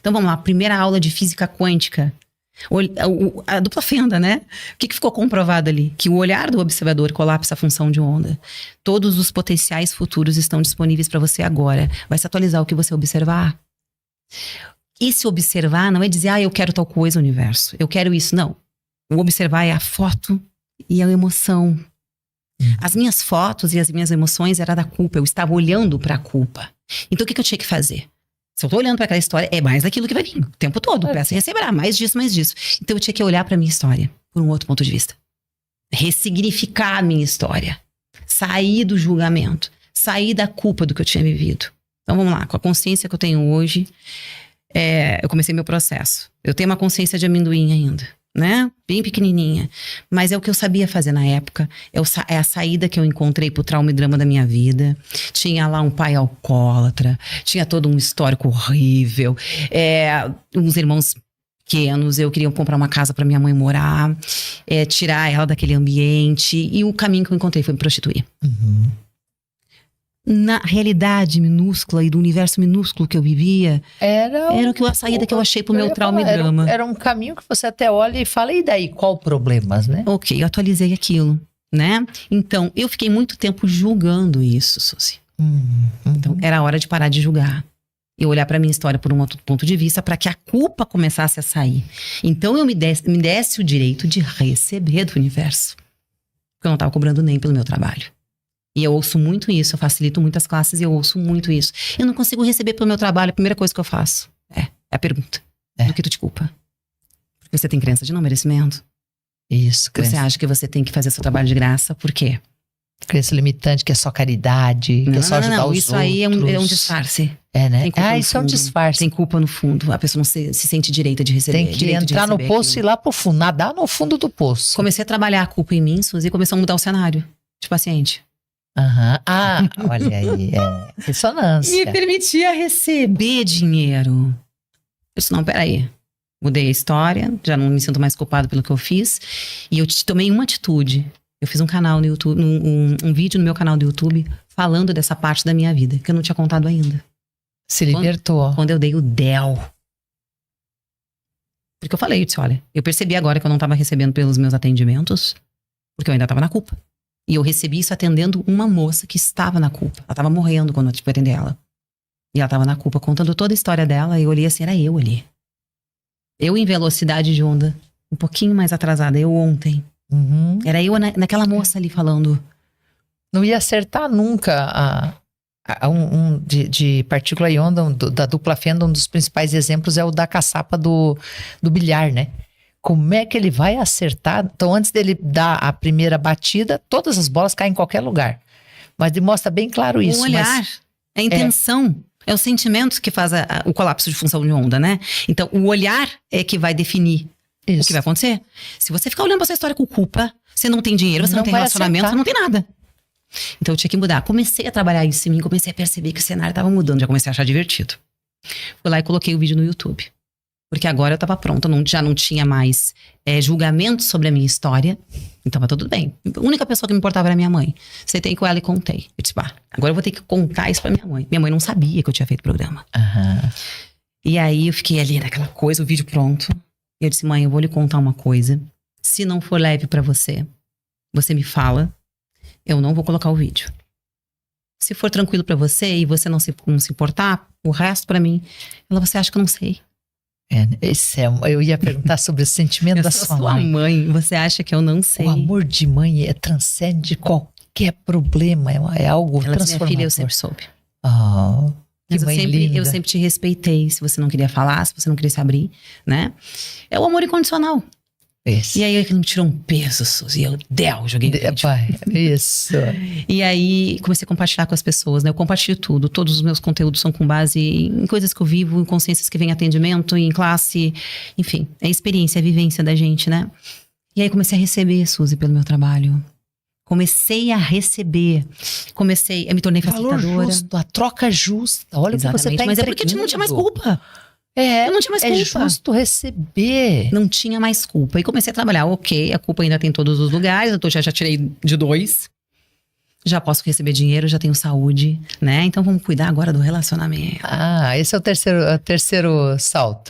Então vamos lá, primeira aula de física quântica. A dupla fenda, né? O que ficou comprovado ali? Que o olhar do observador colapsa a função de onda. Todos os potenciais futuros estão disponíveis para você agora. Vai se atualizar o que você observar. E se observar não é dizer, eu quero tal coisa, universo. Eu quero isso. Não. O observar é a foto e a emoção. As minhas fotos e as minhas emoções eram da culpa. Eu estava olhando para a culpa. Então o que eu tinha que fazer? Se eu tô olhando para aquela história, é mais daquilo que vai vir o tempo todo. Peça e receberá, mais disso, mais disso. Então eu tinha que olhar para minha história por um outro ponto de vista. Ressignificar a minha história. Sair do julgamento. Sair da culpa do que eu tinha vivido. Então vamos lá, com a consciência que eu tenho hoje, eu comecei meu processo. Eu tenho uma consciência de amendoim ainda, né? Bem pequenininha. Mas é o que eu sabia fazer na época. É a saída que eu encontrei pro trauma e drama da minha vida. Tinha lá um pai alcoólatra. Tinha todo um histórico horrível. Uns irmãos pequenos. Eu queria comprar uma casa para minha mãe morar. Tirar ela daquele ambiente. E o caminho que eu encontrei foi me prostituir. Na realidade minúscula e do universo minúsculo que eu vivia, era a saída que eu achei pro meu trauma e drama. Era um caminho que você até olha e fala, e daí, qual problemas, né? Ok, eu atualizei aquilo, né? Então, eu fiquei muito tempo julgando isso, Suzy. Então, era a hora de parar de julgar. E olhar pra minha história por um outro ponto de vista, para que a culpa começasse a sair. Então, eu me desse o direito de receber do universo. Porque eu não tava cobrando nem pelo meu trabalho. E eu ouço muito isso, eu facilito muitas classes e eu ouço muito isso. Eu não consigo receber pelo meu trabalho, a primeira coisa que eu faço é a pergunta. Do que tu te culpa? Porque você tem crença de não merecimento? Isso, crença. Você acha que você tem que fazer seu trabalho de graça, por quê? Crença limitante, que é só caridade, que é só ajudar os outros. Isso aí é um disfarce. Né? Isso é um disfarce. Tem culpa no fundo, a pessoa não se sente direita de receber. Tem que entrar no poço e ir lá pro fundo, nadar no fundo do poço. Comecei a trabalhar a culpa em mim, Suzy, e começou a mudar o cenário de paciente. Olha aí, ressonância. Me permitia receber dinheiro. Eu disse, não, peraí. Mudei a história, já não me sinto mais culpado pelo que eu fiz. E eu tomei uma atitude. Eu fiz um canal no YouTube, um vídeo no meu canal do YouTube, falando dessa parte da minha vida, que eu não tinha contado ainda. Se libertou. Quando eu dei o DEL. Porque eu falei, eu disse, olha, eu percebi agora que eu não estava recebendo pelos meus atendimentos, porque eu ainda estava na culpa. E eu recebi isso atendendo uma moça que estava na culpa. Ela estava morrendo quando eu tive que atender ela. E ela estava na culpa, contando toda a história dela. E eu olhei assim, era eu ali. Eu em velocidade de onda. Um pouquinho mais atrasada, eu ontem. Era eu naquela moça ali falando. Não ia acertar nunca de partícula e onda, da dupla fenda. Um dos principais exemplos é o da caçapa do bilhar, né? Como é que ele vai acertar? Então, antes dele dar a primeira batida, todas as bolas caem em qualquer lugar. Mas ele mostra bem claro isso. O olhar, a intenção, é o sentimento que faz o colapso de função de onda, né? Então, o olhar é que vai definir o que vai acontecer. Se você ficar olhando pra essa história com culpa, você não tem dinheiro, você não tem relacionamento, você não tem nada. Então, eu tinha que mudar. Comecei a trabalhar isso em mim, comecei a perceber que o cenário estava mudando, já comecei a achar divertido. Fui lá e coloquei o vídeo no YouTube. Porque agora eu estava pronta, já não tinha mais julgamento sobre a minha história. Então, tá tudo bem. A única pessoa que me importava era minha mãe. Sentei com ela e contei. Eu disse, agora eu vou ter que contar isso pra minha mãe. Minha mãe não sabia que eu tinha feito programa. E aí, eu fiquei ali naquela coisa, o vídeo pronto. E eu disse, mãe, eu vou lhe contar uma coisa. Se não for leve pra você, você me fala. Eu não vou colocar o vídeo. Se for tranquilo pra você e você não se importar, o resto pra mim, você acha que eu não sei. Eu ia perguntar sobre o sentimento da sua mãe. Você acha que eu não sei? O amor de mãe transcende qualquer problema. É algo transformador. Minha filha, eu sempre soube. Mas eu sempre te respeitei. Se você não queria falar, se você não queria se abrir, né? É o amor incondicional. E aí ele me tirou um peso, Suzy. Eu joguei no vídeo. Isso. E aí comecei a compartilhar com as pessoas, né? Eu compartilho tudo. Todos os meus conteúdos são com base em coisas que eu vivo, em consciências que vêm em atendimento, em classe. Enfim, é a experiência, a vivência da gente, né? E aí comecei a receber, Suzy, pelo meu trabalho. Comecei a receber. Eu me tornei facilitadora. Valor justo, a troca justa. Olha o que você tá entregando. Mas é porque não tinha mais culpa. Eu não tinha mais culpa. É justo receber. Não tinha mais culpa. E comecei a trabalhar, ok, a culpa ainda tem em todos os lugares. Eu já tirei de 2. Já posso receber dinheiro, já tenho saúde, né? Então vamos cuidar agora do relacionamento. Ah, esse é o terceiro salto.